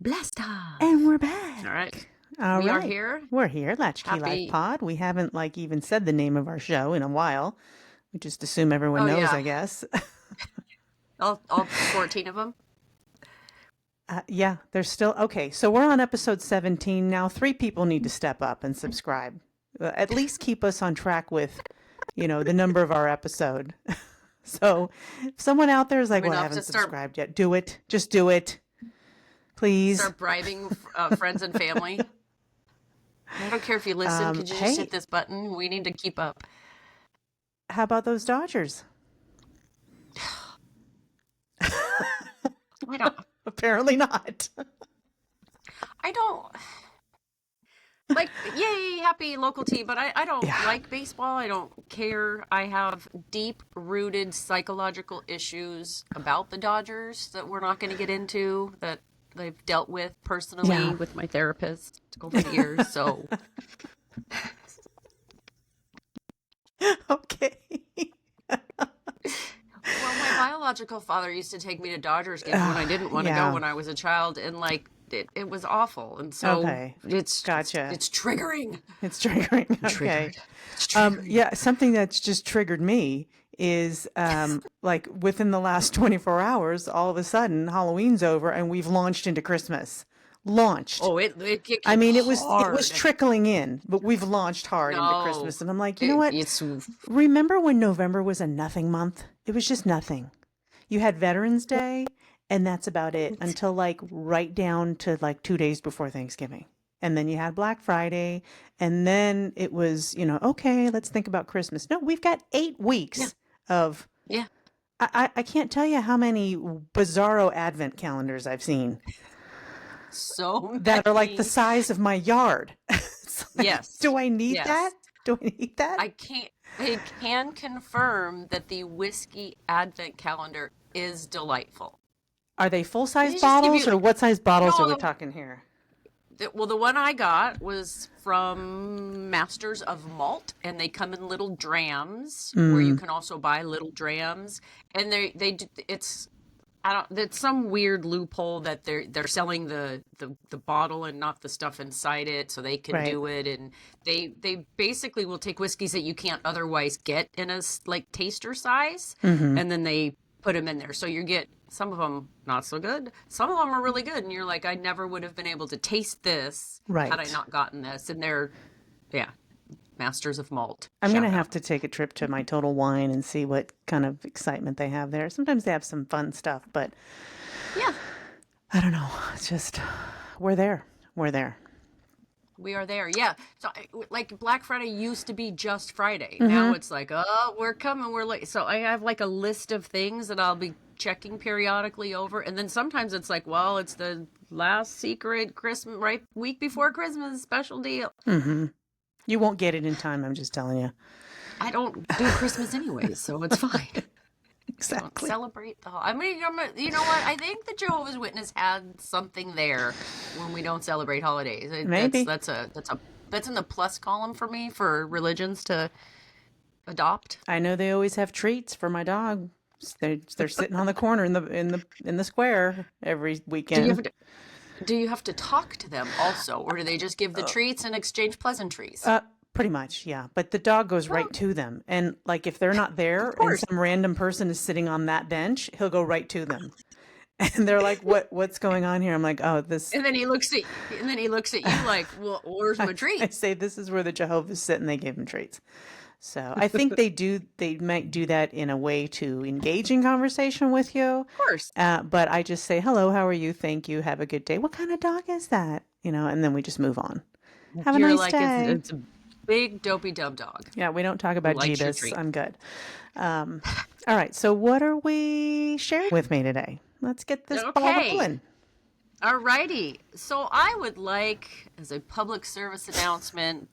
Blast off. And we're back. All right. All We are right. here. We're here, Latchkey Life Happy. Pod. We haven't even said the name of our show in a while. We just assume everyone Oh, knows, I yeah. guess. All 14 of them. Yeah, there's still okay. So we're on episode 17 now. 3 people need to step up and subscribe. At least keep us on track with, the number of our episode. So if someone out there is like, We "Well, I have to haven't start subscribed yet," do it. Just do it, please. bribing friends and family. I don't care if you listen. Could you just Hey, hit this button? We need to keep up. how about those Dodgers? I don't. Apparently not. I don't. Like, yay, happy local team, but I don't Yeah. like baseball. I don't care. I have deep-rooted psychological issues about the Dodgers that we're not going to get into, that I've dealt with personally Yeah. with my therapist over the years. So, Okay. well, my biological father used to take me to Dodgers games when I didn't want to Yeah. go when I was a child, and it was awful. And so Okay. Gotcha. it's triggering. It's triggering. Okay. Triggered. It's triggering. Yeah, something that's just triggered me is like within the last 24 hours, all of a sudden Halloween's over and we've launched into Christmas. Launched. Oh, it I mean, it was hard. trickling in, but we've launched hard into No. Christmas. And I'm like, you know what? It's Remember when November was a nothing month? It was just nothing. You had Veterans Day, and that's about it until right down to 2 days before Thanksgiving. And then you had Black Friday, and then it was, okay, let's think about Christmas. No, we've got 8 weeks of, yeah. I can't tell you how many bizarro advent calendars I've seen So that are like many. the size of my yard. It's like, Yes. do I need Yes. that? Do I need that? I can confirm that the whiskey advent calendar is delightful. Are they full-size They just give bottles you, or what size bottles are we no, talking here? well, the one I got was from Masters of Malt, and they come in little drams, where you can also buy little drams, and it's some weird loophole that they're selling the bottle and not the stuff inside it, so they can Right. do it. And they basically will take whiskeys that you can't otherwise get in a taster size, and then they put them in there. So you get some of them not so good, some of them are really good, and you're like, I never would have been able to taste this Right. had I not gotten this. And they're Masters of Malt. I'm going to Shout have out. to take a trip to my Total Wine and see what kind of excitement they have there. Sometimes they have some fun stuff, but Yeah. I don't know. It's just, we're there. We're there. We are there. Yeah. So like Black Friday used to be just Friday. Now it's like, oh, we're coming. We're late. So I have like a list of things that I'll be checking periodically over. And then sometimes it's like, well, it's the last secret Christmas, right? Week before Christmas special deal. You won't get it in time. I'm just telling you. I don't do Christmas anyways, so it's fine. Don't Exactly. celebrate the I mean, you know what? I think the Jehovah's Witness had something there when we don't celebrate holidays. Maybe. That's in the plus column for me for religions to adopt. I know they always have treats for my dog. They're sitting on the corner in the square every weekend. Do you have to talk to them also, or do they just give the treats and exchange pleasantries? Pretty much, yeah. But the dog goes right to them. And if they're not there and course. some random person is sitting on that bench, he'll go right to them. And they're like, what's going on here? I'm like, oh, this. And then he looks at you like, well, where's my treat? I say this is where the Jehovah's sit and they give him treats. So I think they might do that in a way to engage in conversation with you. Of course. But I just say, hello, how are you? Thank you. Have a good day. What kind of dog is that? And then we just move on. Have a You're nice like, day. it's a big dopey dub dog. Yeah, we don't talk about likes your Jeebus. treat. I'm good. All right. So what are we sharing with me today? Let's get this ball Okay. rolling. Alrighty. So I would like, as a public service announcement,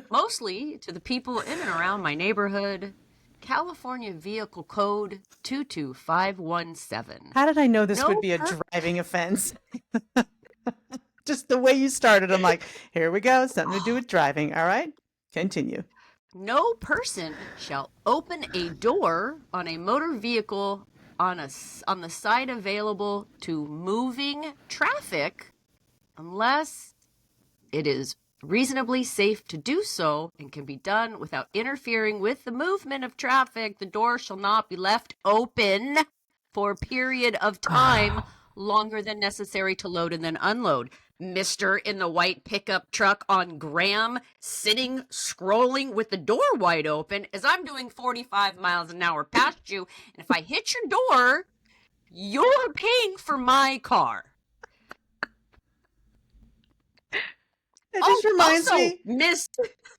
mostly to the people in and around my neighborhood, California Vehicle Code 22517. How did I know this No would be a driving offense? Just the way you started, I'm like, here we go. Something to do with driving. All right. Continue. No person shall open a door on a motor vehicle on the side available to moving traffic unless it is reasonably safe to do so and can be done without interfering with the movement of traffic. The door shall not be left open for a period of time longer than necessary to load and then unload. Mister in the white pickup truck on Graham, sitting, scrolling with the door wide open as I'm doing 45 miles an hour past you. And if I hit your door, you're paying for my car. That just reminds also, me. Miss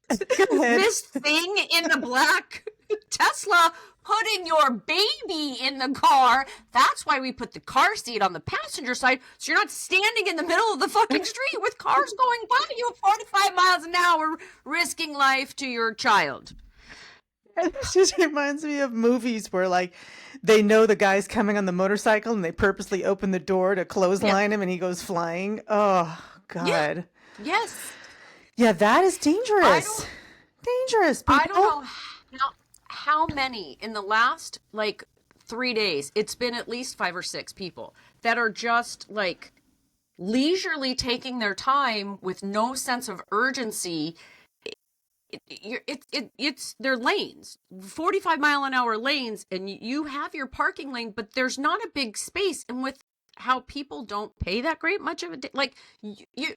Go ahead. Miss Thing in the black Tesla putting your baby in the car. That's why we put the car seat on the passenger side, so you're not standing in the middle of the fucking street with cars going by you at 45 miles an hour, risking life to your child. It just reminds me of movies where, like, they know the guy's coming on the motorcycle and they purposely open the door to clothesline him and he goes flying. Oh, God. Yes. Yeah, that is dangerous. Dangerous, people. I don't know how many in the last, like, 3 days, it's been at least 5 or 6 people that are just, like, leisurely taking their time with no sense of urgency. It's their lanes, 45-mile-an-hour lanes, and you have your parking lane, but there's not a big space. And with how people don't pay that great much of it, like, you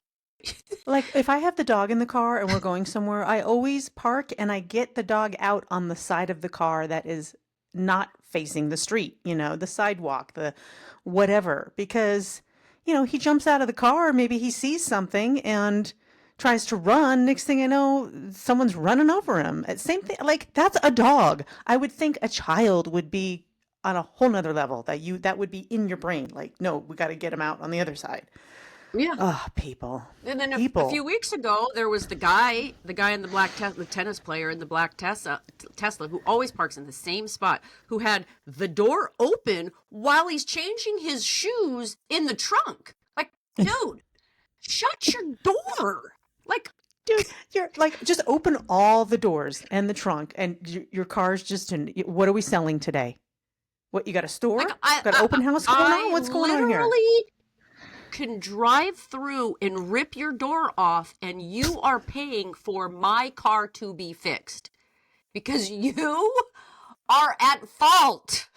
Like, if I have the dog in the car and we're going somewhere, I always park and I get the dog out on the side of the car that is not facing the street, the sidewalk, the whatever, because, he jumps out of the car, maybe he sees something and tries to run. Next thing I know, someone's running over him. Same thing, like, that's a dog. I would think a child would be on a whole nother level, that would be in your brain. Like, no, we got to get him out on the other side. Yeah. Oh, people. And then a few weeks ago, there was the guy in the black Tesla, the tennis player in the black Tesla, who always parks in the same spot, who had the door open while he's changing his shoes in the trunk. Like, dude, shut your door. Like, dude, you're like, just open all the doors and the trunk, and your car's just in. What are we selling today? What, you got a store? Got an open house going on? What's going on here? Can drive through and rip your door off, and you are paying for my car to be fixed because you are at fault.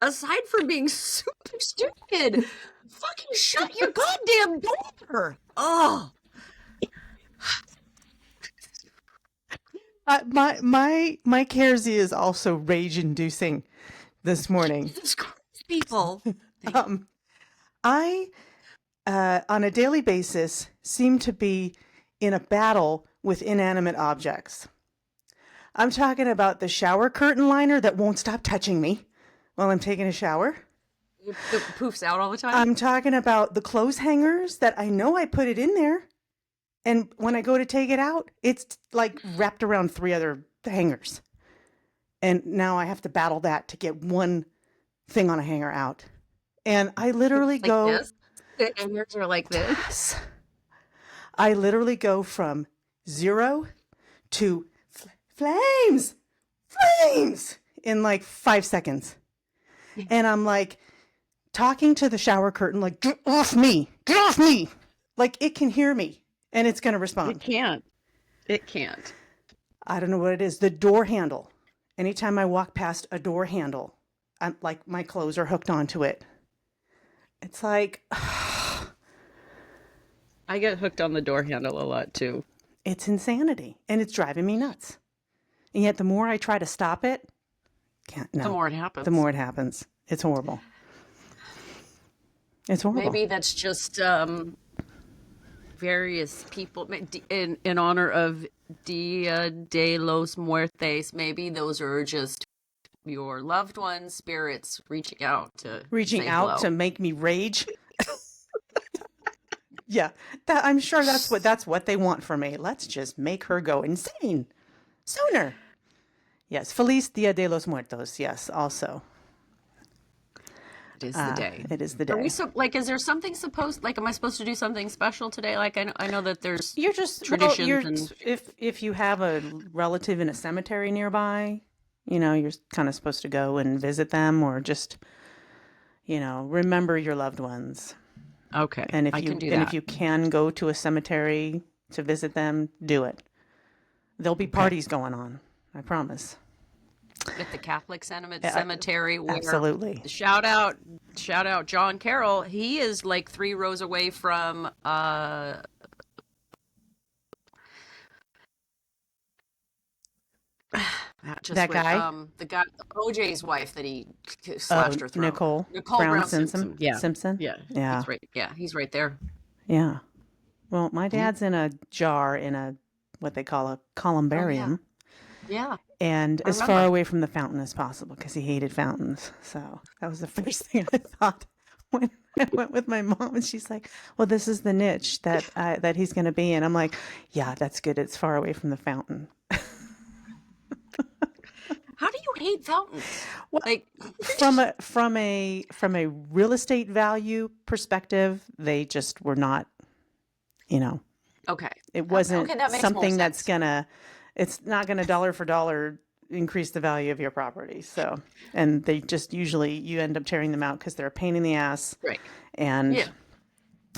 Aside from being super stupid, fucking shut your goddamn door. Oh. My Kersey is also rage inducing this morning. People. I on a daily basis seem to be in a battle with inanimate objects. I'm talking about the shower curtain liner that won't stop touching me while I'm taking a shower. It poofs out all the time. I'm talking about the clothes hangers that I know I put it in there, and when I go to take it out, it's like wrapped around 3 other hangers. And now I have to battle that to get one thing on a hanger out. And I literally like go this? The hangers are like this. Yes. I literally go from 0 to flames in like 5 seconds. And I'm like talking to the shower curtain, like, get off me, like it can hear me and it's going to respond. It can't. I don't know what it is. The door handle. Anytime I walk past a door handle, I'm like, my clothes are hooked onto it. It's like, I get hooked on the door handle a lot too. It's insanity, and it's driving me nuts. And yet the more I try to stop it, the more it happens. The more it happens. It's horrible. It's horrible. Maybe that's just various people in honor of Dia de los Muertes. Maybe those are just your loved ones' spirits reaching out to make me rage. Yeah, I'm sure that's what they want from me. Let's just make her go insane sooner. Yes, Feliz Dia de los Muertos. Yes, also. It is the day. It is the day. Are we is there something am I supposed to do something special today? Like, I know that there's traditions. If you have a relative in a cemetery nearby, You're kind of supposed to go and visit them or just, remember your loved ones. Okay, And I can do if that. you can go to a cemetery to visit them, do it. There'll be Okay. parties going on. I promise. At the Catholic Sentiment I, Cemetery, where absolutely. shout out, shout out John Carroll. He is like 3 rows away from just That with guy, the guy OJ's wife that he oh, slashed her throat. Nicole Nicole Brown Brown Simpson. Simpson. Yeah. Simpson. Yeah. Yeah. He's right. Yeah, he's right there. Yeah. Well, my Yeah. dad's in a jar in a what they call a Oh yeah. columbarium, Yeah. and I as far remember. away from the fountain as possible because he hated fountains. So that was the first thing I thought when I went with my mom, and she's like, "Well, this is the niche that he's going to be in." I'm like, "Yeah, that's good. It's far away from the fountain." How do you hate fountains? Well, Like from a real estate value perspective, they just were not. You know, okay. it wasn't Okay, that makes more something that's sense. gonna. It's not gonna dollar for dollar increase the value of your property. So, and they just usually you end up tearing them out because they're a pain in the ass, Right. and Yeah.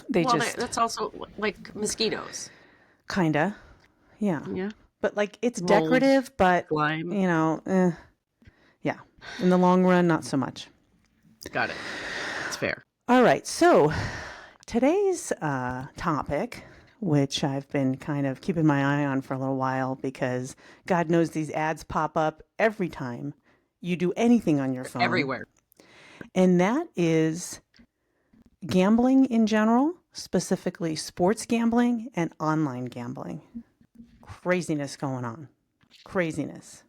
they Well, just that's also like mosquitoes. kinda, yeah. Yeah. But like it's Mold, decorative, but slime. yeah. In the long run, not so much. Got it. It's fair. All right, so today's topic, which I've been kind of keeping my eye on for a little while because God knows these ads pop up every time you do anything on your phone, Everywhere. and that is gambling in general, specifically sports gambling and online gambling. Craziness going on. Craziness.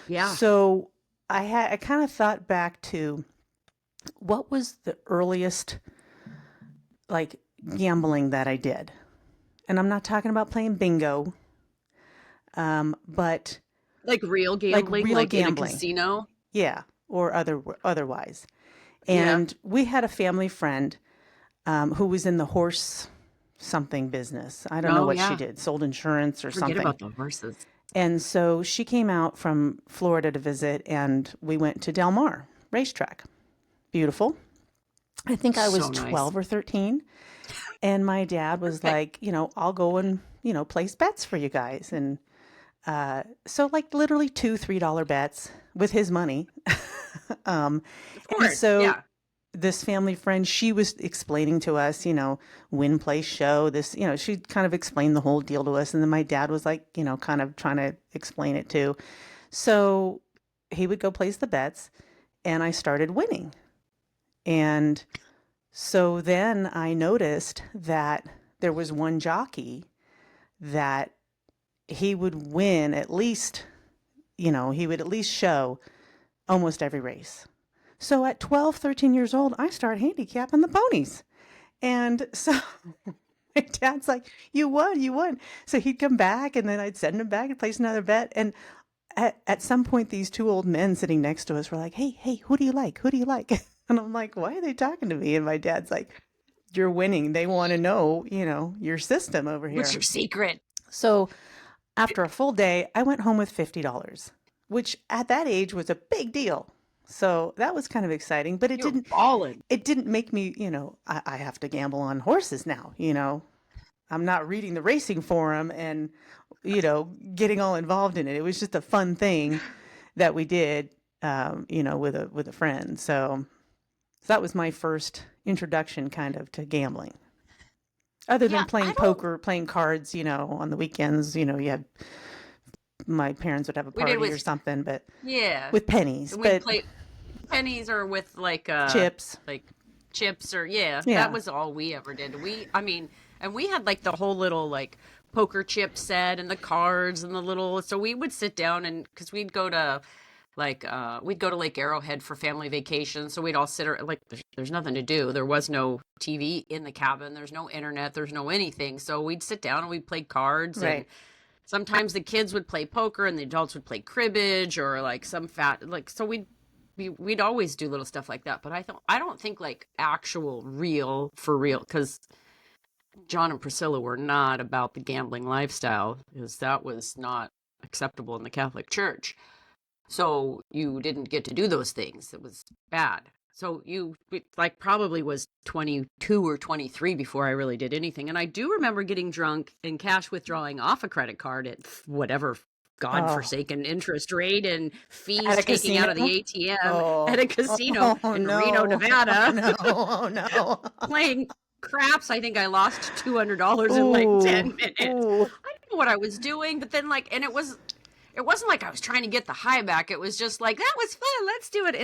Yeah. So I kind of thought back to what was the earliest like gambling that I did. And I'm not talking about playing bingo, but Like real like gambling, real like in a gambling. casino. Yeah, or otherwise. Yeah. And we had a family friend who was in the horse something business. I don't know Oh what she yeah. did, sold insurance or Forget something. about the horses. And so she came out from Florida to visit, and we went to Del Mar racetrack. Beautiful. I think I was So nice. 12 or 13. And my dad was Okay. like, I'll go and, place bets for you guys. And so, like, literally $2, $3 bets with his money. um, Of and course. so Yeah. this family friend, she was explaining to us, win, play, show this, she kind of explained the whole deal to us. And then my dad was like, kind of trying to explain it too. So he would go place the bets and I started winning. And so then I noticed that there was one jockey that he would win at least, he would at least show almost every race. So at 12, 13 years old, I started handicapping the ponies. And so my dad's like, "You won, you won." So he'd come back and then I'd send him back and place another bet. And at some point, these two old men sitting next to us were like, "Hey, hey, who do you like? Who do you like?" And I'm like, "Why are they talking to me?" And my dad's like, "You're winning. They want to know, your system over What's here." your secret? So after a full day, I went home with $50, which at that age was a big deal. So that was kind of exciting, but You're balling. it didn't make me, I have to gamble on horses now. I'm not reading the racing forum and, getting all involved in it. It was just a fun thing that we did, with a friend. So that was my first introduction kind of to gambling. Other than Yeah. I playing don't. poker, playing cards, on the weekends, you had my parents would have a We did party or with. something, but Yeah. with pennies, And we'd but play pennies or with chips. like chips or yeah. That Yeah. was all we ever did. I mean, and we had like the whole little like poker chip set and the cards and the little. So we would sit down and because we'd go to Lake Arrowhead for family vacation. So we'd all like there's nothing to do. There was no TV in the cabin. There's no internet. There's no anything. So we'd sit down and we'd play cards and Right. sometimes the kids would play poker and the adults would play cribbage or like some fat like so we'd always do little stuff like that. But I don't think like actual real for real because John and Priscilla were not about the gambling lifestyle because that was not acceptable in the Catholic Church. So you didn't get to do those things. It was bad. So like probably was 22 or 23 before I really did anything. And I do remember getting drunk and cash withdrawing off a credit card at whatever Oh, godforsaken interest rate and at fees a taking out casino? of the ATM at Oh, a casino oh in Reno, no. Oh Nevada, no. Oh no. playing craps. I think I lost $200 in like Ooh, 10 minutes. ooh. I didn't know what I was doing, but then like, and it wasn't like I was trying to get the high back. It was just like, that was fun. Let's do it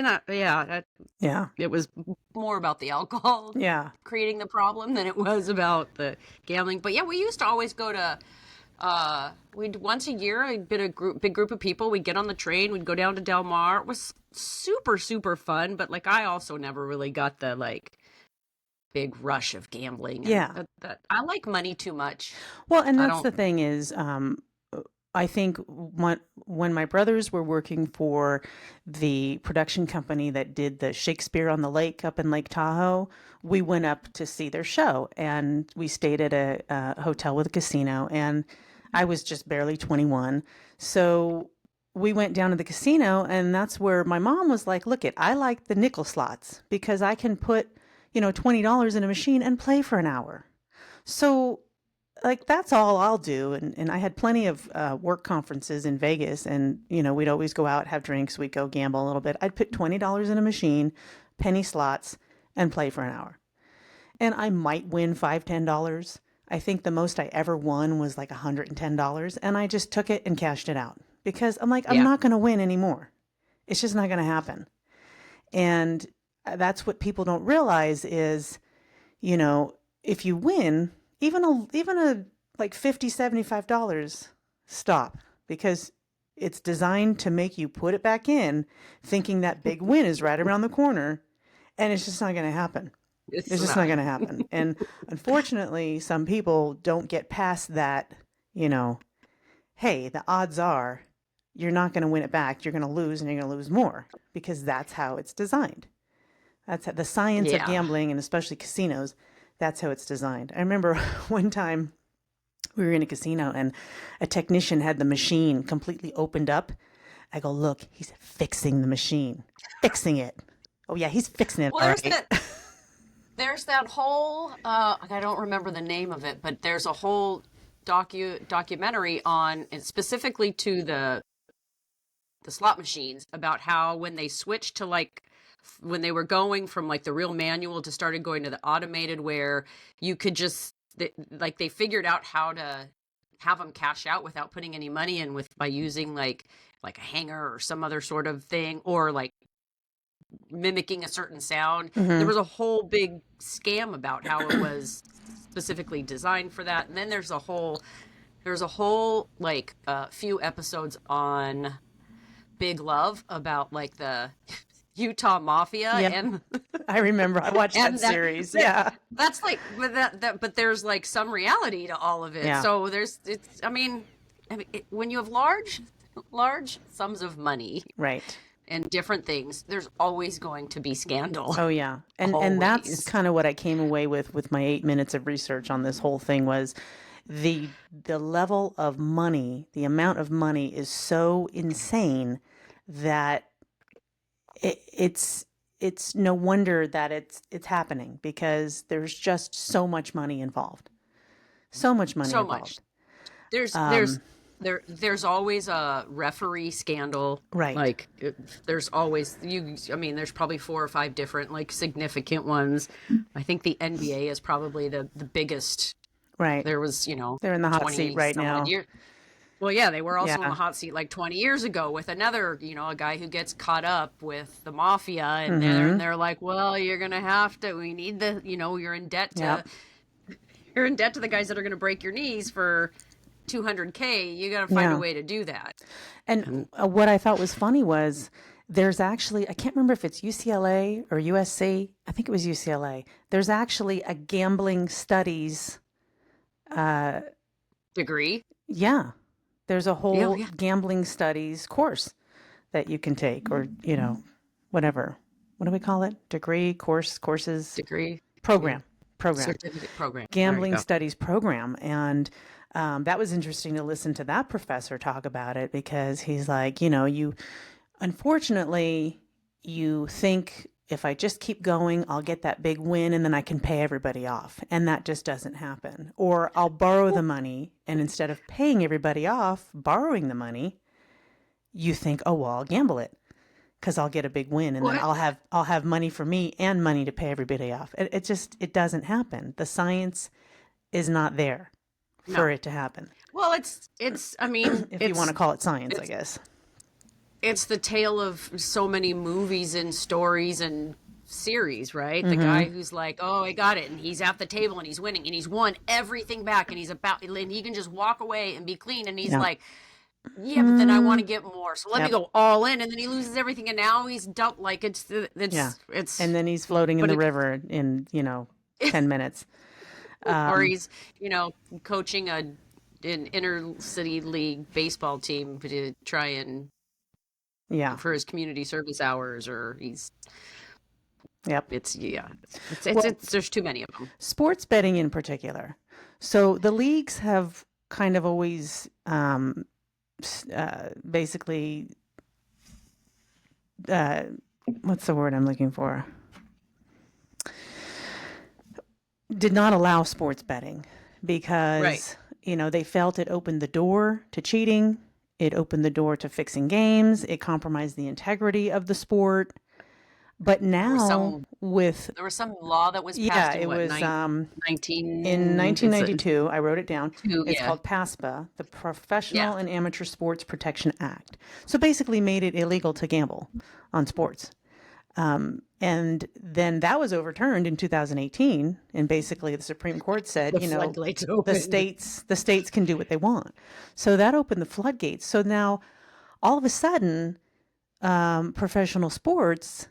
Yeah. it was more about the alcohol Yeah. creating the problem than it was about the gambling. But yeah, we used to always go to we'd once a year, I'd been big group of people. We'd get on the train, we'd go down to Del Mar. It was super, super fun. But like, I also never really got the like big rush of gambling, and Yeah. that I like money too much. Well, and I that's don't. the thing is, I think when my brothers were working for the production company that did the Shakespeare on the Lake up in Lake Tahoe, we went up to see their show, and we stayed at a hotel with a casino, and I was just barely 21. So we went down to the casino, and that's where my mom was like, look I like the nickel slots because I can put, $20 in a machine and play for an hour. So like that's all I'll do. And I had plenty of work conferences in Vegas, and we'd always go out, have drinks, we'd go gamble a little bit. I'd put $20 in a machine, penny slots, and play for an hour. And I might win $5, $10. I think the most I ever won was like $110, and I just took it and cashed it out because I'm like, I'm Yeah. not going to win anymore. It's just not going to happen. And that's what people don't realize is, you know, if you win, even a like 50, $75, stop because it's designed to make you put it back in thinking that big win is right around the corner, and it's just not going to happen. It's It's just not not. going to happen. And unfortunately, some people don't get past that, you know, hey, the odds are you're not going to win it back. You're going to lose, and you're going to lose more because that's how it's designed. That's how, the science of Yeah. gambling, and especially casinos. That's how it's designed. I remember one time we were in a casino and a technician had the machine completely opened up. I go, look, he's fixing the machine, fixing it. Oh yeah, he's fixing it. Well, All there's right. that whole I don't remember the name of it, but there's a whole documentary on specifically to the slot machines about how when they switched to like when they were going from like the real manual to started going to the automated where you could just like they figured out how to have them cash out without putting any money in with by using like a hanger or some other sort of thing or like mimicking a certain sound. There Mm-hmm. was a whole big scam about how it was specifically designed for that. And then there's a whole like few episodes on Big Love about like the Utah Mafia Yeah, and I remember. I watched that and series. that Yeah, that's like but there's like some reality to all of it. yeah, So there's it's I mean when you have large sums of money right. and different things, there's always going to be scandal. Oh yeah, and that's Always. kind of what I came away with my 8 minutes of research on this whole thing was the level of money, the amount of money is so insane that it's no wonder that it's happening because there's just so much money involved. So much money So much. involved. There's Um, there's always a referee scandal. right. Like there's always I mean there's probably four or five different like significant ones. I think the NBA is probably the biggest. Right. There was, They're in the hot seat 20 right some odd now. years. Well, yeah, they were also in the Yeah. hot seat like 20 years ago with another, a guy who gets caught up with the mafia and Mhm. they're like, "Well, you're going to have to we need the, Yep. you're in debt to the guys that are going to break your knees for 200K. You got to find a Yeah. way to do that." And what I thought was funny was there's actually, I can't remember if it's UCLA or USC. I think it was UCLA. There's actually a gambling studies. Uh, Degree. yeah, there's a Yeah, whole yeah. gambling studies course that you can take, or whatever. What do we call it? Degree, course, courses, Degree. Yeah. program, Certificate program. There you gambling go. studies program, and that was interesting to listen to that professor talk about it because he's like, unfortunately, you think if I just keep going, I'll get that big win and then I can pay everybody off. And that just doesn't happen. Or I'll borrow the money, and instead of paying everybody off, borrowing the money, you think, oh, well, I'll gamble it because I'll get a big win and then What? I'll have money for me and money to pay everybody off. It just it doesn't happen. The science is not there for No. it to happen. Well, it's I mean, If you want to call it science, I it's guess. it's the tale of so many movies and stories and series, right? The Mm-hmm. guy who's like, "Oh, I got it," and he's at the table and he's winning and he's won everything back and he's about and he can just walk away and be clean and he's Yeah. like, "Yeah, but then I want to Mm, get more, so let me yep. go all in," and then he loses everything and now he's dumped like Yeah. it's And then he's floating in but the it river in, 10 minutes. or Um, he's coaching an inner city league baseball team to try and yeah. for his community service hours, or he's Yep. it's yeah Well, it's there's too many of them. sports betting in particular. So the leagues have kind of always basically, uh, what's the word I'm looking for? Did not allow sports betting Right. because, they felt it opened the door to cheating. It opened the door to fixing games. It compromised the integrity of the sport. But There was now some with, there was some law that was yeah, passed in it what was in 19 it's a 1992, I wrote it down. two It's yeah called PASPA, the yeah Professional and Amateur Sports Protection Act. So basically made it illegal to gamble on sports. And then that was overturned in 2018, and basically the Supreme Court said, the floodgates the opened. states can do what they want. So that opened the floodgates. So now all of a sudden, professional sports,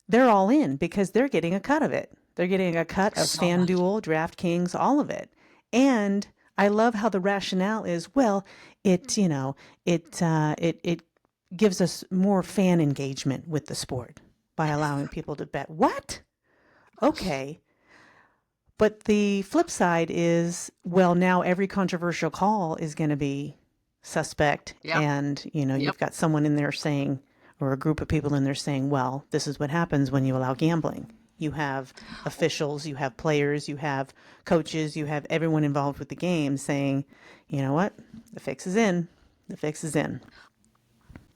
they're all in because they're getting a cut of it. They're getting a cut of So much. FanDuel, DraftKings, all of it. And I love how the rationale is, well, it gives us more fan engagement with the sport by allowing people to bet. What? Okay. But the flip side is, well, now every controversial call is going to be suspect. Yeah. And, Yep. you've got someone in there saying, or a group of people in there saying, well, this is what happens when you allow gambling. You have officials, you have players, you have coaches, you have everyone involved with the game saying, you know what? The fix is in. The fix is in.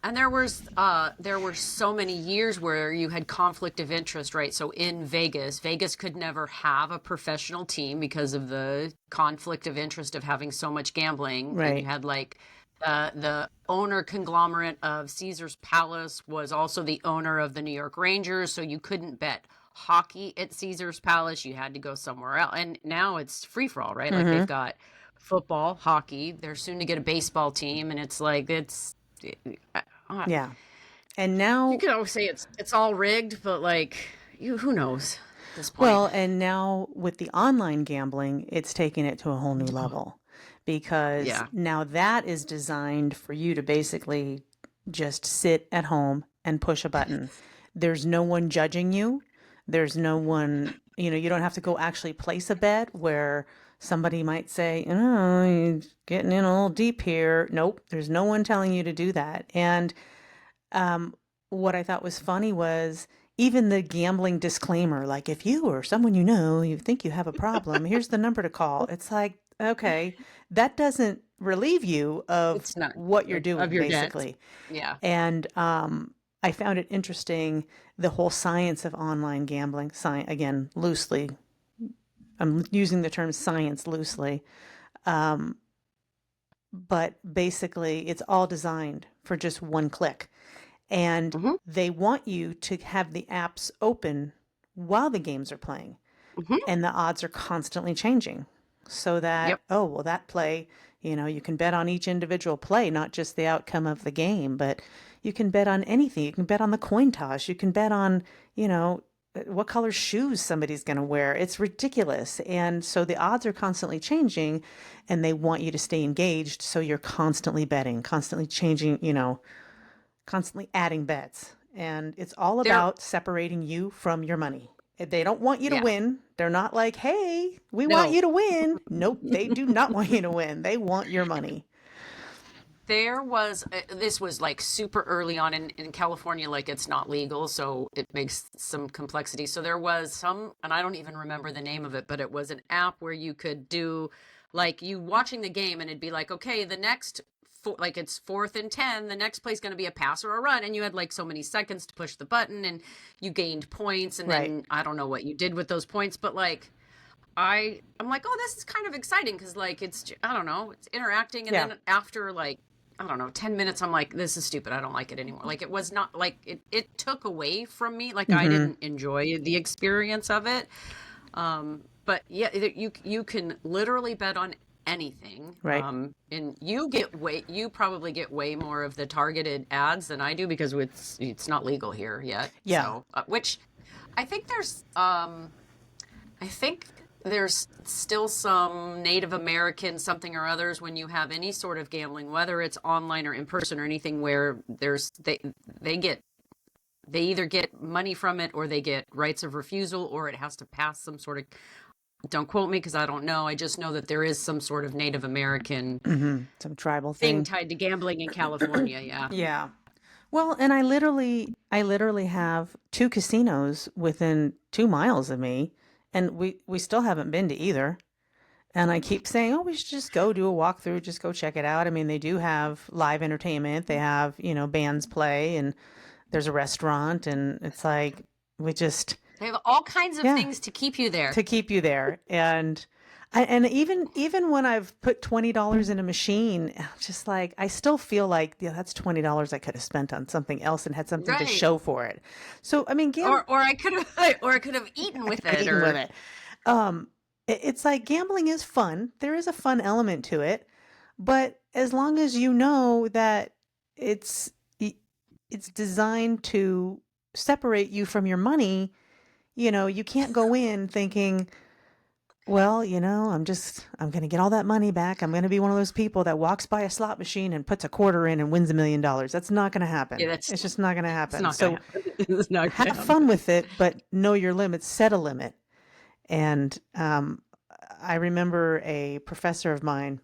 And there were so many years where you had conflict of interest, right? So in Vegas could never have a professional team because of the conflict of interest of having so much gambling. And you Right. had like the owner conglomerate of Caesar's Palace was also the owner of the New York Rangers, so you couldn't bet hockey at Caesar's Palace. You had to go somewhere else. And now it's free for all, right? Like they've Mm-hmm. got football, hockey. They're soon to get a baseball team, and it's like uh, Yeah. And you now, could always say it's all rigged, but like you who knows at this point. well, and now with the online gambling, it's taken it to a whole new level because Yeah. now that is designed for you to basically just sit at home and push a button. There's no one judging you. There's no one, you don't have to go actually place a bet where somebody might say, oh, you're getting in a little deep here. Nope, there's no one telling you to do that. And what I thought was funny was even the gambling disclaimer, like if you or someone you think you have a problem, here's the number to call. It's like, okay, that doesn't relieve you of It's not what you're of doing, your debt. basically. Yeah. And I found it interesting, the whole science of online gambling. Again, loosely, I'm using the term science loosely, but basically, it's all designed for just one click. And Hmm. they want you to have the apps open while the games are playing. Hmm. And the odds are constantly changing. So that, Yep. oh, well, that play, you can bet on each individual play, not just the outcome of the game, but you can bet on anything. You can bet on the coin toss. You can bet on, what color shoes somebody's going to wear. It's ridiculous. And so the odds are constantly changing and they want you to stay engaged. So you're constantly betting, constantly changing, constantly adding bets. And it's all There. about separating you from your money. They don't want you to Yeah. win. They're not like, hey, we want No. you to win. Nope, they do not want you to win. They want your money. There was, this was like super early on in California, like it's not legal, so it makes some complexity. So there was some, and I don't even remember the name of it, but it was an app where you could do like you watching the game and it'd be like, okay, the next, like it's 4th and 10, the next play is going to be a pass or a run. And you had like so many seconds to push the button and you gained points. And Right. then I don't know what you did with those points, but like, I'm like, oh, this is kind of exciting because like it's I don't know, it's interacting, and Yeah. then after like I don't know 10 minutes, I'm like, this is stupid. I don't like it anymore. Like it was not like it took away from me. Like I Mm-hmm. didn't enjoy the experience of it. But yeah, you can literally bet on anything. Right. And you probably get way more of the targeted ads than I do because it's not legal here yet. Yeah. So which I think there's still some Native American something or others when you have any sort of gambling, whether it's online or in person or anything, where they either get money from it or they get rights of refusal or it has to pass some sort of, don't quote me because I don't know. I just know that there is some sort of Native American Mm-hmm. Some tribal thing thing. tied to gambling in California. Yeah. Yeah. Well, and I literally have two casinos within 2 miles of me, and we still haven't been to either. And I keep saying, oh, we should just go do a walkthrough, just go check it out. I mean, they do have live entertainment. They have, bands play, and there's a restaurant, and it's like we just, They have all kinds of yeah, things to keep you there. to keep you there. And even when I've put $20 in a machine, I'm just like I still feel like, yeah, that's $20 I could have spent on something else and had something to Right. show for it. So I mean, Or I could have or I could have eaten with it eating with or it. It's like gambling is fun. There is a fun element to it, but as long as you know that it's it's designed to separate you from your money, you can't go in thinking, well, I'm going to get all that money back. I'm going to be one of those people that walks by a slot machine and puts a quarter in and wins $1 million. That's not going to yeah, happen. that's It's just not going to it's happen. not gonna So happen. It's not gonna have fun happen. with it, but know your limits, set a limit. And I remember a professor of mine.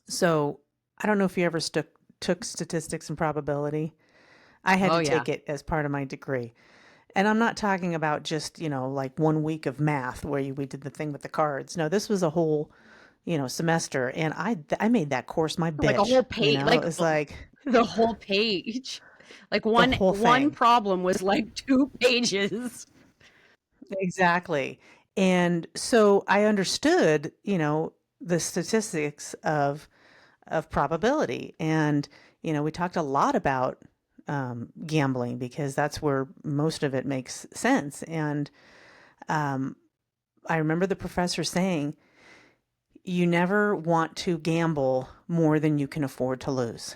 So I don't know if you ever took statistics and probability. I had Oh to yeah. take it as part of my degree. And I'm not talking about just, like 1 week of math where we did the thing with the cards. No, this was a whole, semester. And I made that course my Like a bitch. whole page, It like was like the whole page. Like the one whole one thing. problem was like 2 pages. Exactly. And so I understood, the statistics of probability. And, we talked a lot about gambling because that's where most of it makes sense. And um, I remember the professor saying, you never want to gamble more than you can afford to lose.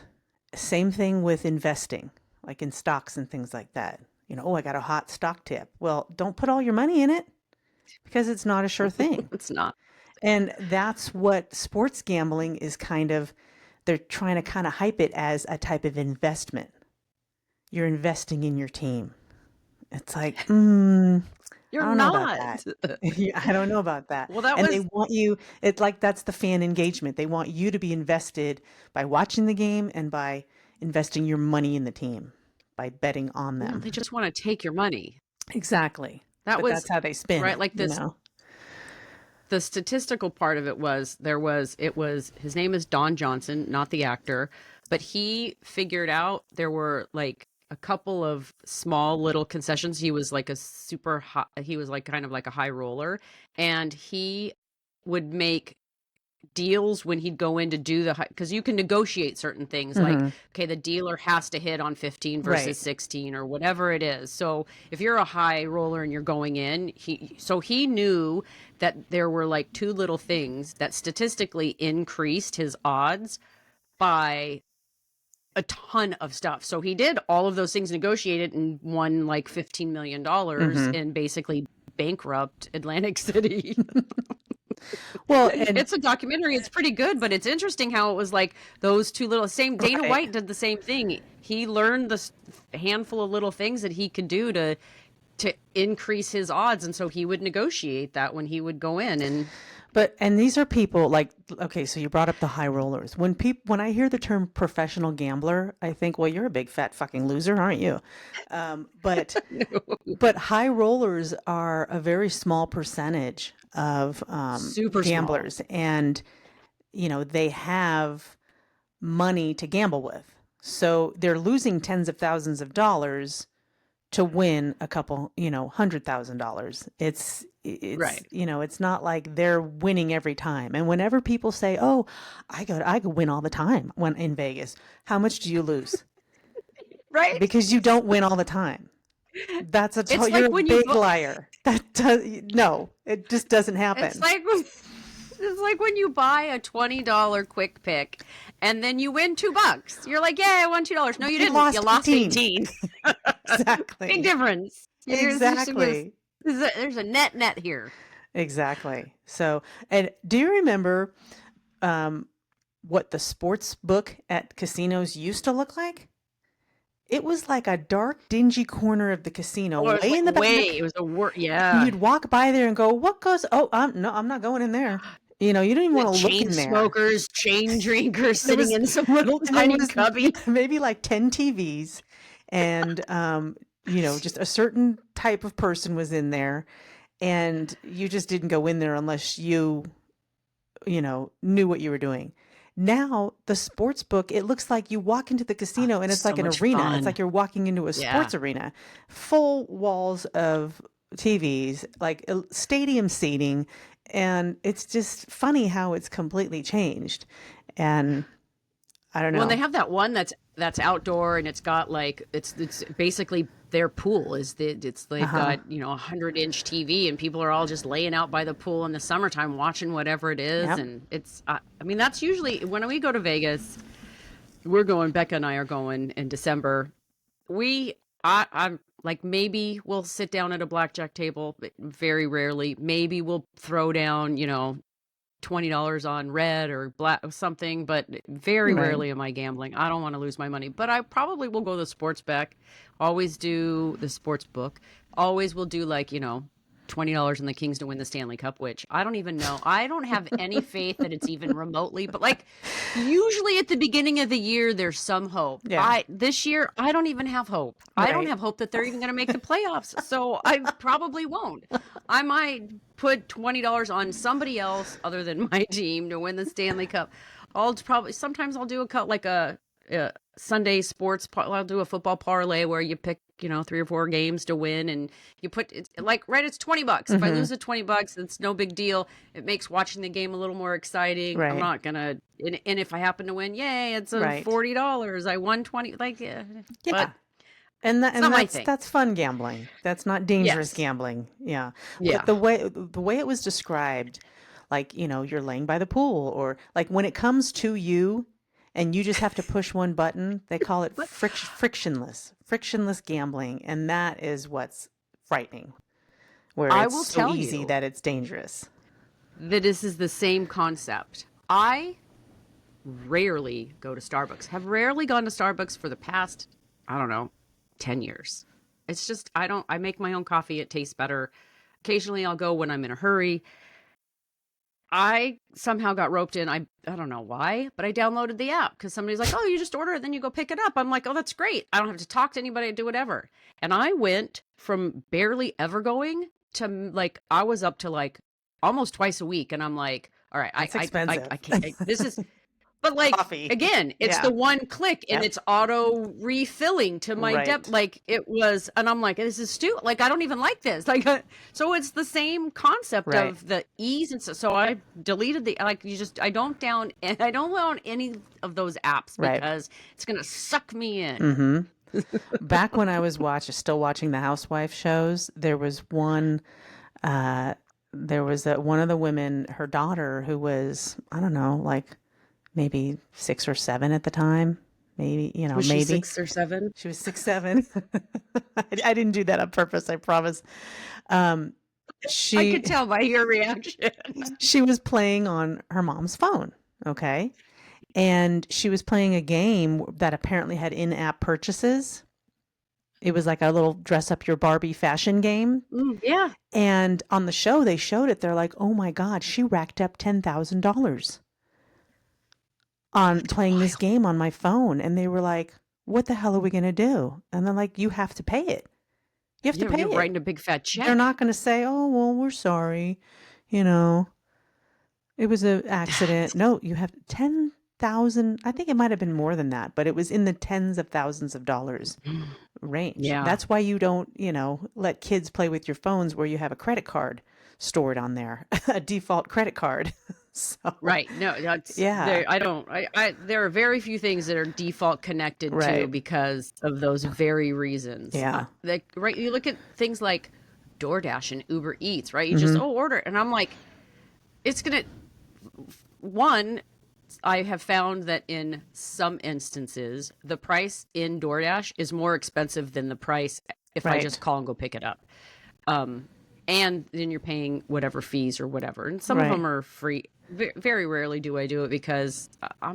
Same thing with investing, like in stocks and things like that. Oh, I got a hot stock tip. Well, don't put all your money in it because it's not a sure thing. It's not. And that's what sports gambling is they're trying to kind of hype it as a type of investment. You're investing in your team. It's like, I You're don't know about not. that. Yeah, I don't know about that. Well, that And they was want you, it's like that's the fan engagement. They want you to be invested by watching the game and by investing your money in the team, by betting on no, them. they just want to take your money. Exactly. That But was that's how they spin right. it, Like this, the statistical part of it was his name is Don Johnson, not the actor, but he figured out there were like a couple of small little concessions. He was like a super high, he was like kind of like a high roller, and he would make deals when he'd go in to do because you can negotiate certain things like, Mm-hmm. okay, the dealer has to hit on 15 versus Right. 16 or whatever it is. So if you're a high roller and you're going in, he knew that there were like two little things that statistically increased his odds by a ton of stuff. So he did all of those things, negotiated, and won like $15 million Mm-hmm. and basically bankrupt Atlantic City. Well, and It's a documentary. It's pretty good, but it's interesting how it was like those two little same. Dana right. White did the same thing. He learned this handful of little things that he could do to increase his odds, and so he would negotiate that when he would go in. And But and these are people like okay, so you brought up the high rollers. When I hear the term professional gambler, I think, well, you're a big fat fucking loser, aren't you? But high rollers are a very small percentage of Super small. gamblers, and they have money to gamble with. So they're losing tens of thousands of dollars to win a couple, $100,000. Right. It's not like they're winning every time. And whenever people say, "Oh, I go win all the time when in Vegas," how much do you lose? Right? Because you don't win all the time. It's You're like a when you big liar. No, it just doesn't it's happen. like it's like when you buy a $20 quick pick and then you win $2. You're like, "Yeah, I won $2." No, you You didn't. You lost lost 18. 18. Big Exactly. difference. Exactly. There's a net here. Exactly. So, and do you remember um, what the sports book at casinos used to look like? It was like a dark, dingy corner of the casino, Oh, it was way like in the way. It back. was a word. And Yeah. you'd walk by there and go, "What goes? Oh, I'm not going in there." You don't even The want to look chain in there. smokers, chain drinkers There sitting was, in some little there tiny was cubby. maybe like 10 TVs, and just a certain type of person was in there, and you just didn't go in there unless knew what you were doing. Now, the sports book, it looks like you walk into the casino and it's So like an much arena. It's fun. like you're walking into a Yeah. sports arena, full walls of TVs, like stadium seating. And it's just funny how it's completely changed. And I don't Well, and they know. have that one that's outdoor and it's got like it's basically their pool is it's Uh they've huh. got 100-inch TV and people are all just laying out by the pool in the summertime watching whatever it is Yep. and it's I mean that's usually when we go to Vegas. We're going. Becca and I are going in December. I'm like maybe we'll sit down at a blackjack table, but very rarely. Maybe we'll throw down, $20 on red or black something, but very Right. rarely am I gambling. I don't want to lose my money, but I probably will go the sports back. Always do the sports book. Always will do like, $20 in the Kings to win the Stanley Cup, which I don't even know. I don't have any faith that it's even remotely, but like usually at the beginning of the year there's some hope. Yeah. I This year I don't even have hope. I don't Right. have hope that they're even going to make the playoffs. So I probably won't. I might put $20 on somebody else other than my team to win the Stanley Cup. I'll probably sometimes I'll do a cut like a Sunday sports. I'll do a football parlay where you pick 3 or 4 games to win, and you put it's like right. It's $20. If I Mm-hmm. lose the $20, it's no big deal. It makes watching the game a little more exciting. I'm Right. not gonna and if I happen to win, yay! It's a Right. $40. I won 20. Like yeah, but Yeah. And it's not my that's thing. fun gambling. That's not dangerous Yes. gambling. Yeah. But Yeah. the way it was described, like, you're laying by the pool, or like when it comes to you and you just have to push one button, they call it But frictionless gambling, and that is what's frightening, where I it's will so tell easy you that it's dangerous. that this is the same concept. I rarely go to Starbucks. Have rarely gone to Starbucks for the past, I don't know, 10 years. It's just I make my own coffee, it tastes better. Occasionally I'll go when I'm in a hurry. I somehow got roped in. I don't know why, but I downloaded the app because somebody's like, "Oh, you just order it, then you go pick it up." I'm like, "Oh, that's great. I don't have to talk to anybody, do whatever." And I went from barely ever going to like I was up to like almost twice a week, and I'm like, "All right, That's expensive. I can't. This is but like Coffee. again, it's Yeah. the one click and Yep. it's auto refilling to my depth. Right. Like it was, and I'm like, this is stupid. Like I don't even like this. Like so, it's the same concept Right. of the ease and so I deleted the like you just I don't want any of those apps Right. because it's gonna suck me in. Mm-hmm. Back when I was still watching the housewife shows, uh, there was one of the women, her daughter, who was, I don't know, like maybe 6 or 7 at the time. Maybe, Was she maybe 6 or 7? she was 6, 7. I didn't do that on purpose, I promise. Um, I she could tell by your reaction. she was playing on her mom's phone, okay? And she was playing a game that apparently had in-app purchases. It was like a little dress up your Barbie fashion game. Yeah. And on the show, they showed it. They're like, oh my God, she racked up $10,000 on That's playing this wild. game on my phone. And they were like, what the hell are we going to do? And they're like, you have to pay it. You have to pay You're it. writing a big fat They're check. not going to say, oh, well, we're sorry. You know, it was an accident. That's No, you have 10,000. I think it might have been more than that, but it was in the tens of thousands of dollars range. yeah. That's why you don't, let kids play with your phones where you have a credit card stored on there, a default credit card. So, Right. No, that's yeah, there. I don't, there are very few things that are default connected to right. because of those very reasons. Yeah. Right. You look at things like DoorDash and Uber Eats, right? You just, Hmm. oh, order. And I'm like, it's going to, one, I have found that in some instances, the price in DoorDash is more expensive than the price if I Right. just call and go pick it up. Um, and then you're paying whatever fees or whatever. And some of Right. them are free. Very rarely do I do it because I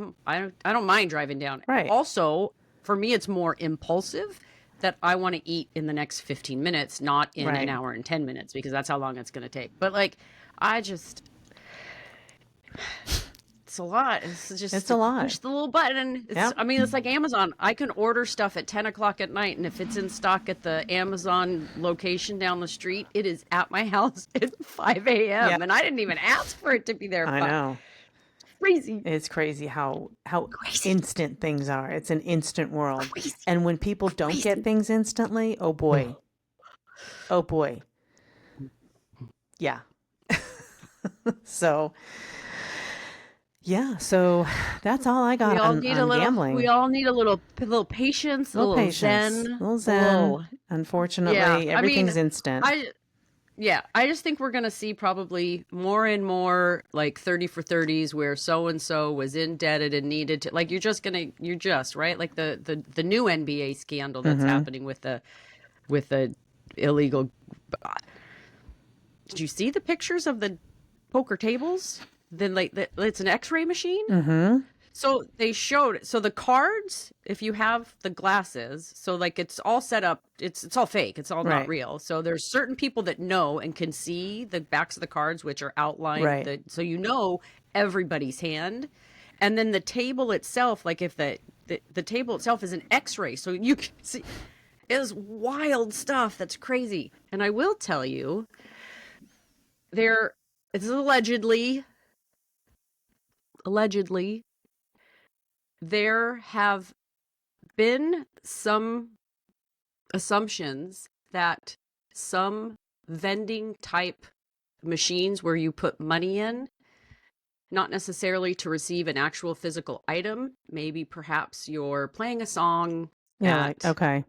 don't mind driving down. Right. Also, for me, it's more impulsive that I want to eat in the next 15 minutes, not in an Right. hour and 10 minutes because that's how long it's going to take. But like, I just it's a lot. It's just It's a to lot. push the little button. Yep. I mean, it's like Amazon. I can order stuff at 10 o'clock at night, and if it's in stock at the Amazon location down the street, it is at my house at 5 a.m. Yeah. And I didn't even ask for it to be there. I know. Crazy. It's crazy how Crazy. instant things are. It's an instant world. Crazy. And when people don't Crazy. get things instantly, oh boy. Oh boy. Yeah. So yeah, so that's all I We got all on, need a little. gambling. We all need a little patience, a Little little patience. zen, Little a zen. little. Unfortunately, Yeah, I everything's mean, instant. I just think we're going to see probably more and more like 30 for 30s where so and so was indebted and needed to like you're just right like the new NBA scandal that's Mm-hmm. happening with the illegal. Did you see the pictures of the poker tables? Then like it's an X-ray machine. Mm-hmm. So they showed so the cards, if you have the glasses, so like it's all set up, it's all fake, it's all not Right. real. So there's certain people that know and can see the backs of the cards, which are outlined, Right. so you know everybody's hand, and then the table itself, like if the table itself is an X-ray, so you can see it is wild stuff. That's crazy. And I will tell you, there it's allegedly there have been some assumptions that some vending type machines where you put money in, not necessarily to receive an actual physical item, maybe perhaps you're playing a song Yeah, like, at okay.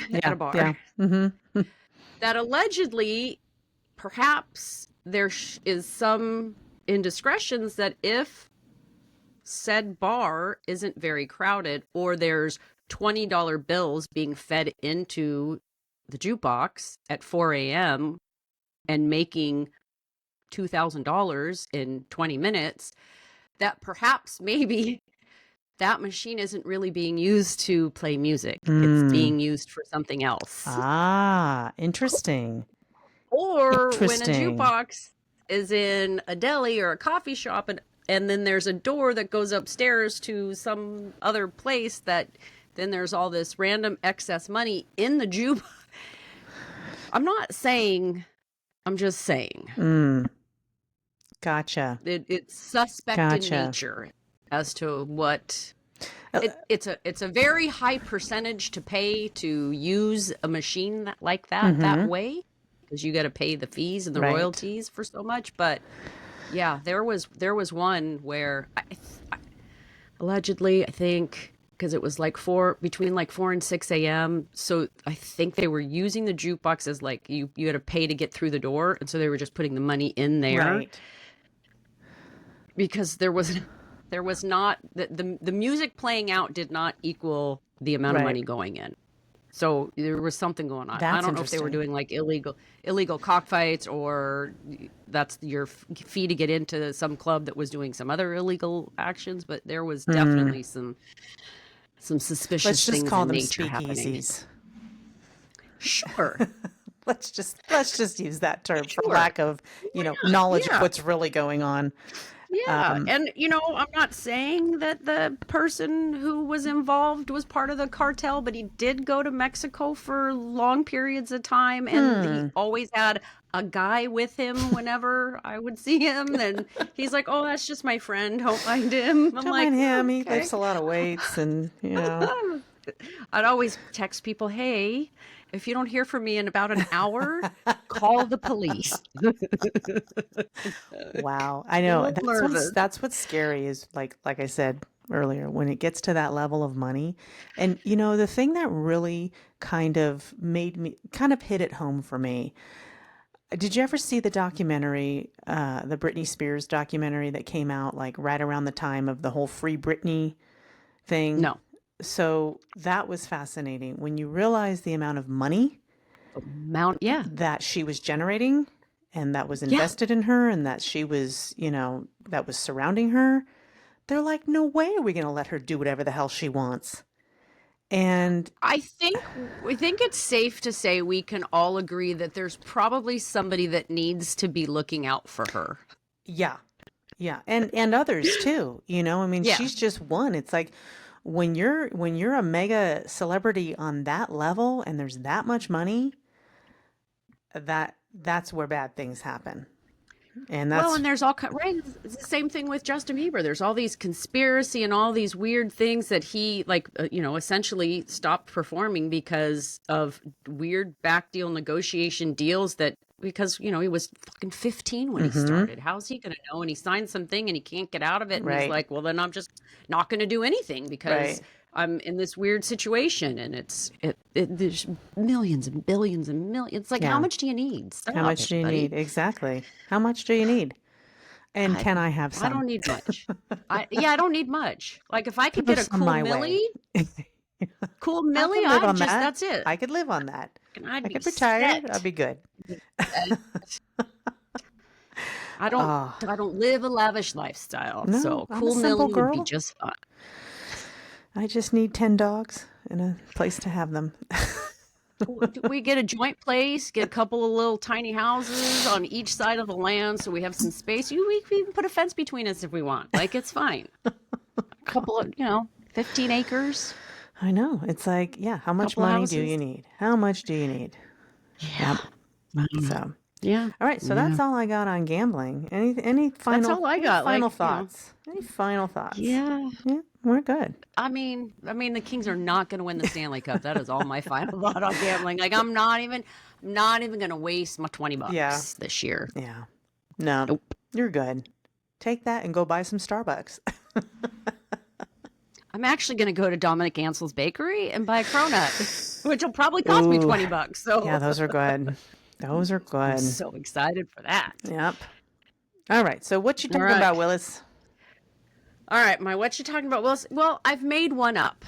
at Yeah, a bar, yeah. Mm-hmm. that allegedly perhaps there is some indiscretions that if said bar isn't very crowded or there's $20 bills being fed into the jukebox at 4 a.m. and making $2,000 in 20 minutes, that perhaps maybe that machine isn't really being used to play music. It's Mm. being used for something else. Ah, interesting. Or when a Interesting. jukebox is in a deli or a coffee shop and then there's a door that goes upstairs to some other place that then there's all this random excess money in the jukebox. I'm not saying, I'm just saying. Mm. Gotcha. It's suspect in Gotcha. nature as to what Uh, it's a very high percentage to pay to use a machine like that Mm-hmm. way because you got to pay the fees and the Right. royalties for so much. But yeah, there was one where allegedly I think because it was like between like 4 and 6 a.m. So I think they were using the jukebox as like you had to pay to get through the door, and so they were just putting the money in there Right. because there was not the music playing out did not equal the amount of Right. money going in. So there was something going on. I That's don't know if they were interesting. doing like illegal cockfights or that's your fee to get into some club that was doing some other illegal actions, but there was definitely some suspicious Let's just things call in them nature happening. speakeasies. Sure. Let's just use that term for Sure. lack of, Yeah. knowledge of Yeah. what's really going on. Yeah, Um, and I'm not saying that the person who was involved was part of the cartel, but he did go to Mexico for long periods of time, and he hmm. always had a guy with him whenever I would see him. And he's like, "Oh, that's just my friend. Don't mind him." I'm Don't like, mind "Oh, him. He okay." lifts a lot of weights, and. I'd always text people, "Hey, if you don't hear from me in about an hour, call the police." Wow. I A know. little That's what's nervous. that's what's scary is like I said earlier, when it gets to that level of money. And the thing that really kind of hit it home for me. Did you ever see the documentary, the Britney Spears documentary that came out like right around the time of the whole Free Britney thing? No. So that was fascinating when you realize the amount of money Yeah. that she was generating and that was Yeah. invested in her and that she was, that was surrounding her. They're like, no way are we going to let her do whatever the hell she wants. And I think it's safe to say we can all agree that there's probably somebody that needs to be looking out for her. yeah, yeah. And others too, I mean, Yeah. she's just one. It's like when you're a mega celebrity on that level and there's that much money, that's where bad things happen. And Well, that's and there's all right. It's the same thing with Justin Bieber. There's all these conspiracy and all these weird things that he essentially stopped performing because of weird back deal negotiation deals that because he was fucking 15 when he mhm, started. How's he going to know? And he signed something and he can't get out of it. And he's right, like, well, then I'm just not going to do anything because right. I'm in this weird situation. And there's millions and billions and millions. It's like, how Yeah. much do you need? How Stop, much do you everybody. need? Exactly. How much do you need? And I can I have I some? don't need much. I don't need much. Like if I could Throw get a some cool my way. millie, cool I millie, could live I on just that. that's it. I could live on that. And I'd I be could retire. I'd set. be good. Be set. I don't Oh, I don't live a lavish lifestyle. no, So I'm a cool simple millie would be girl. just fine. I just need 10 dogs and a place to have them. We get a joint place, get a couple of little tiny houses on each side of the land so we have some space. We can even put a fence between us if we want. Like it's fine. A couple of, 15 acres, I know. It's like, yeah, how much couple of money do you houses. need? How much do you need? Yeah. Yep. I don't know. So, Yeah. all right, so Yeah. that's all I got on gambling. Any That's final all I any got. final Like, thoughts? Any final thoughts? yeah. Yeah, we're good. I mean, the Kings are not going to win the Stanley Cup. That is all my final thought on gambling. Like, I'm not even going to waste my 20 Yeah. bucks this year. Yeah. No, Nope. you're good. Take that and go buy some Starbucks. I'm actually going to go to Dominic Ansell's bakery and buy a cronut, which will probably cost me Ooh, 20 bucks. yeah, So those are good. Those are I'm good. so excited for that. Yep. All right. So what you All talking right. about, Willis? All right. What you talking about, Willis? Well, I've made one up.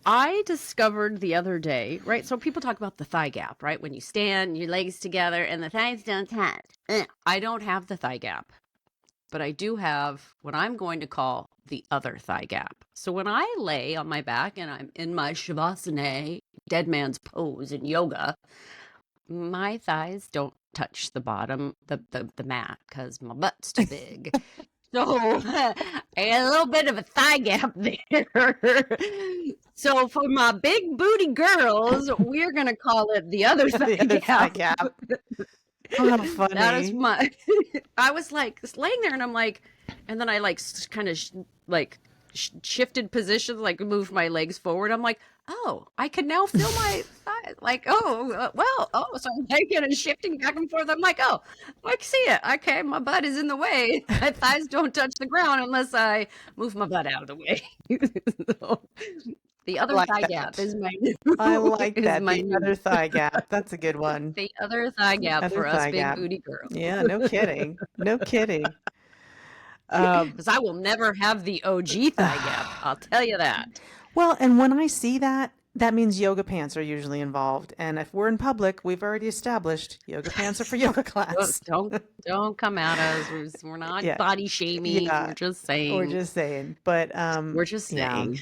I discovered the other day, right? So people talk about the thigh gap, right? When you stand, your legs together and the thighs don't touch. I don't have the thigh gap, but I do have what I'm going to call the other thigh gap. So when I lay on my back and I'm in my shavasana, dead man's pose in yoga, my thighs don't touch the bottom, the mat, because my butt's too big. So I had a little bit of a thigh gap there. So for my big booty girls, we're gonna call it the other thigh The other thigh gap. gap. Oh, how That is funny. my. I was like laying there, and I'm like, and then I like kind of shifted positions, like moved my legs forward. I'm like, oh, I can now feel my thighs. Like, so I'm like kind of shifting back and forth. I'm like, oh, I can see it. Okay, my butt is in the way. My thighs don't touch the ground unless I move my butt out of the way. So, the I other like thigh gap that. is my I new like is that. my The new other thigh gap. That's a good one. the other thigh The gap other for us thigh big gap. booty girls. Yeah, no kidding. No kidding. Um, Because I will never have the OG thigh gap. I'll tell you that. well, and when I see that, that means yoga pants are usually involved. And if we're in public, we've already established yoga pants are for yoga Don't class. don't come at us. We're not Yeah. body shaming. Yeah. We're just We're saying. just saying. But We're just yeah. saying.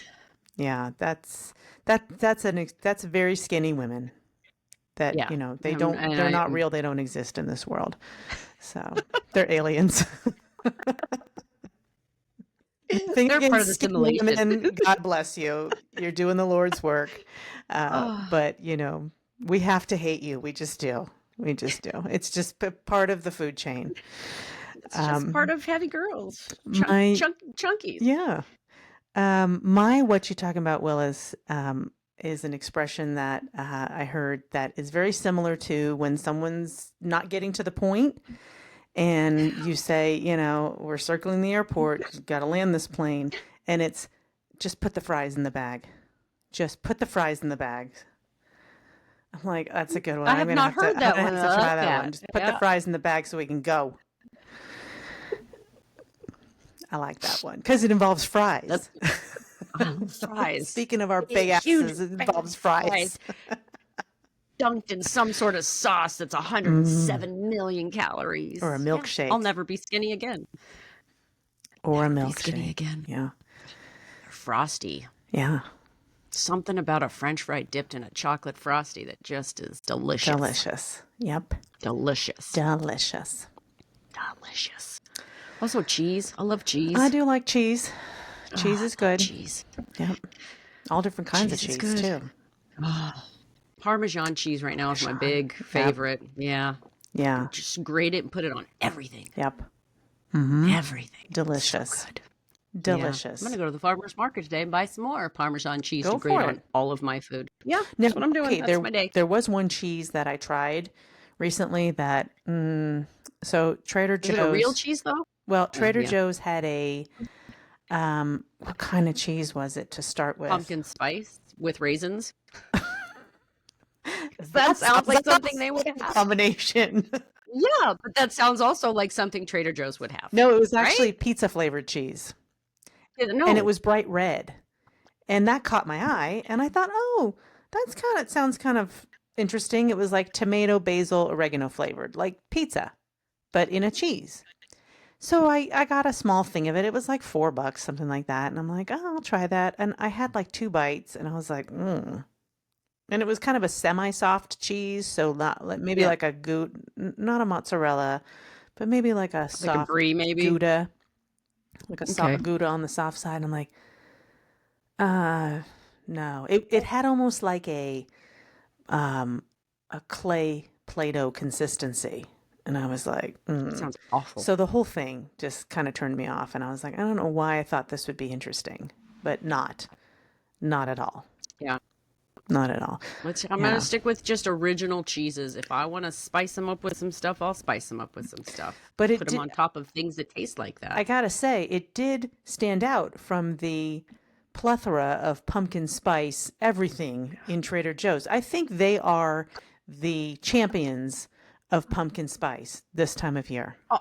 Yeah, that's very skinny women. that, Yeah. And they're I not real. They don't exist in this world. So they're aliens. Nothing they're part of against the skinny simulation. women. God bless you. You're doing the Lord's work. Oh, But, we have to hate you. We just do. We just do. It's just part of the food chain. it's just part of heavy girls. My, Chunkies. yeah. What you talking about, Will, is an expression that I heard that is very similar to when someone's not getting to the point and you say, we're circling the airport, got to land this plane, and it's just put the fries in the bag. Just put the fries in the bag. I'm like, that's a good one. I have not heard that I'm one. gonna I have to try like that that. one. Just put the Yeah. fries in the bag so we can go. I like that one because it involves fries. I love fries. Speaking of our big Huge asses, it involves fries. Dunked in some sort of sauce that's 107 million calories. Or a Yeah, milkshake. I'll never be skinny again. Or Never a be skinny milkshake. again. Yeah. Frosty. Yeah. Something about a French fry dipped in a chocolate frosty that just is delicious. Delicious. Yep. Delicious. Delicious. Delicious. Also cheese. I love cheese. I do like cheese. Cheese I is love good. cheese. Yep. All different kinds Cheese of is cheese good. too. Parmesan cheese right now is my big favorite. Yeah. Yeah. Just grate it and put it on everything. Yep. Mm-hmm. Everything. Delicious. So good. Delicious. Yeah. I'm going to go to the farmer's market today and buy some more Parmesan cheese Go to grate for on it. all of my food. Yeah, Now, that's what I'm doing. okay, That's my day. there was one cheese that I tried recently that, so Trader Is it a real Joe's, cheese though? well, Trader yeah. Joe's had what kind of cheese was it to start with? Pumpkin spice with raisins. That That sounds like that's something they would have. Combination. Yeah, but that sounds also like something Trader Joe's would have. No, it was right? actually pizza flavored cheese. No. And it was bright red. And that caught my eye. And I thought, oh, it sounds kind of interesting. It was like tomato, basil, oregano flavored, like pizza, but in a cheese. So I got a small thing of it. It was like $4, something like that. And I'm like, oh, I'll try that. And I had like 2 bites and I was like, And it was kind of a semi-soft cheese. So maybe like a not a mozzarella, but maybe like a soft like a brie, maybe Gouda. Like a soft Gouda on the soft side. I'm like, no. It had almost like a clay Play-Doh consistency. And I was like, That sounds awful. So the whole thing just kind of turned me off. And I was like, I don't know why I thought this would be interesting, but not at all. Yeah. Not at all. I'm going to stick with just original cheeses. If I want to spice them up with some stuff, I'll spice them up with some stuff. But put them on top of things that taste like that. I gotta say, it did stand out from the plethora of pumpkin spice everything in Trader Joe's. I think they are the champions of pumpkin spice this time of year. Oh.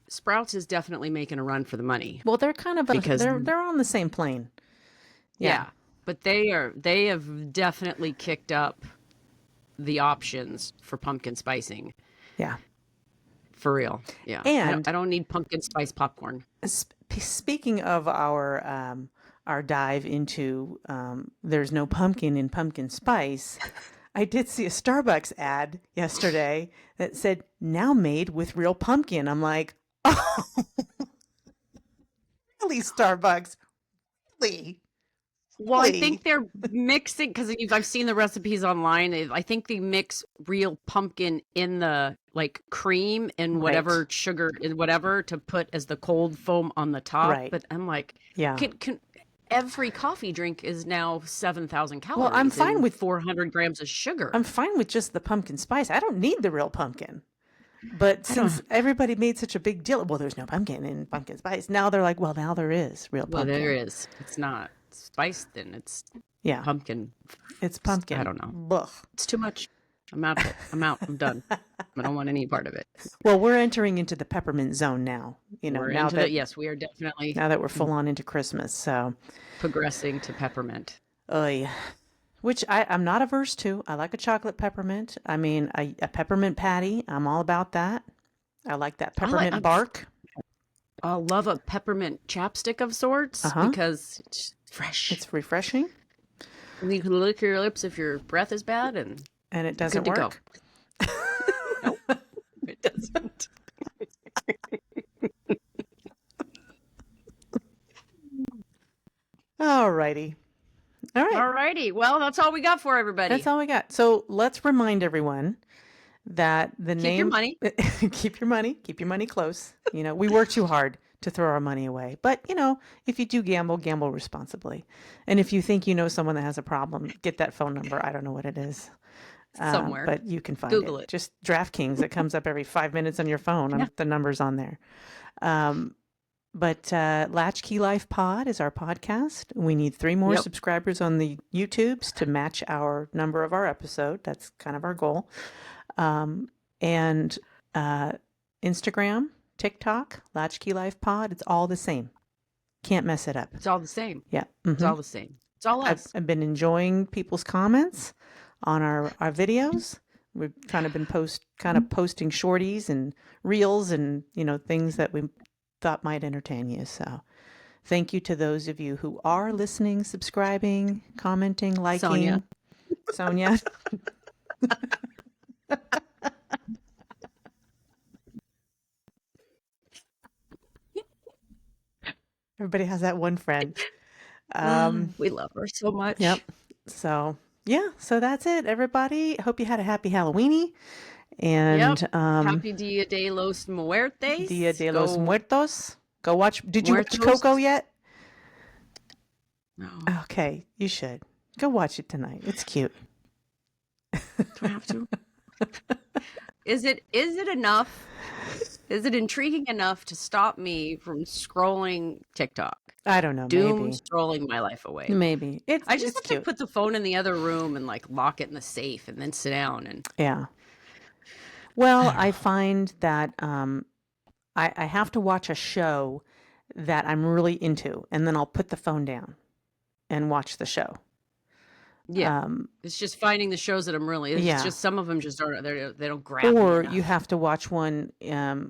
Sprouts is definitely making a run for the money. Well, they're kind of they're on the same plane. Yeah. But they have definitely kicked up the options for pumpkin spicing. Yeah. For real. Yeah. And I don't need pumpkin spice popcorn. Speaking of our dive into there's no pumpkin in pumpkin spice, I did see a Starbucks ad yesterday that said now made with real pumpkin. I'm like, oh, really, Starbucks? Really? Well, I think they're mixing because I've seen the recipes online. I think they mix real pumpkin in the like cream and whatever sugar and whatever to put as the cold foam on the top. Right. But I'm like, yeah. Every coffee drink is now 7,000 calories. Well, I'm fine with 400 grams of sugar. I'm fine with just the pumpkin spice. I don't need the real pumpkin. But since everybody made such a big deal, well, there's no pumpkin in pumpkin spice. Now they're like, well, now there is real pumpkin. Well, there is. It's not spice then. It's pumpkin. It's pumpkin. I don't know. Blech. It's too much. I'm out of it. I'm out. I'm done. I don't want any part of it. Well, we're entering into the peppermint zone now. Yes, we are definitely now that we're full on into Christmas. So progressing to peppermint. Which I'm not averse to. I like a chocolate peppermint. I mean, a peppermint patty. I'm all about that. I like that peppermint bark. I love a peppermint chapstick of sorts because it's fresh. It's refreshing. You can lick your lips if your breath is bad, and it good doesn't to go. work. Nope, it doesn't. All righty. All right. All righty. Well, that's all we got for everybody. That's all we got. So let's remind everyone that the Keep your money. keep your money close. You know, we work too hard to throw our money away. But, you know, if you do gamble, gamble responsibly. And if you think you know someone that has a problem, get that phone number. I don't know what it is. Somewhere. But you can find Google it. Just DraftKings. It comes up every 5 minutes on your phone. Yeah. The number's on there. But Latchkey Life Pod is our podcast. We need 3 more subscribers on the YouTubes to match our number of our episode. That's kind of our goal. And Instagram, TikTok, Latchkey Life Pod. It's all the same. Can't mess it up. It's all the same. Yeah. It's all the same. It's all us. I've been enjoying people's comments on our videos. We've kind of been posting shorties and reels and, you know, things that we thought might entertain you. So thank you to those of you who are listening, subscribing, commenting, liking. Sonia. Everybody has that one friend. We love her so much. Yep. So yeah, so that's it, everybody. Hope you had a happy Halloweeny. And happy Dia de los Muertes. Dia de los Muertos. Go watch. Did you watch Coco yet? No. Okay, you should. Go watch it tonight. It's cute. Do I have to? Is it enough? Is it intriguing enough to stop me from scrolling TikTok? I don't know. Maybe scrolling my life away. Maybe I just have to put the phone in the other room and like lock it in the safe and then sit down and yeah. Well, I find that I have to watch a show that I'm really into, and then I'll put the phone down and watch the show. Yeah, it's just finding the shows that I'm really. It's just some of them just aren't. They don't grab me Or enough. you have to watch one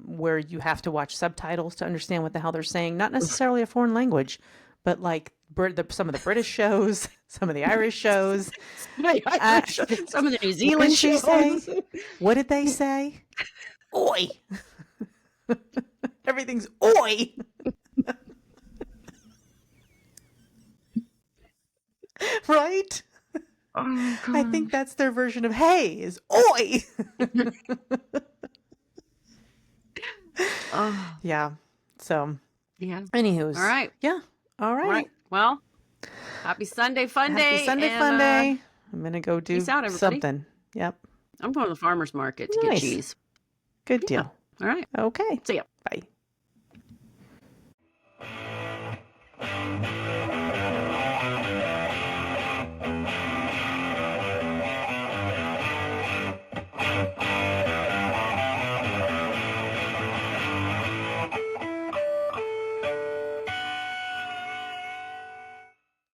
where you have to watch subtitles to understand what the hell they're saying. Not necessarily a foreign language, but like some of the British shows, some of the Irish shows, some of the New Zealand shows. What did they say? Oi! Everything's oi! Right? Oh, I think that's their version of hey is oi. Yeah. So. Yeah. Anywho's. All right. Yeah. All right. Well, happy Sunday fun day. Happy Sunday fun day. I'm gonna go do something. Yep. I'm going to the farmer's market to get cheese. Good deal. All right. Okay. See ya. Bye.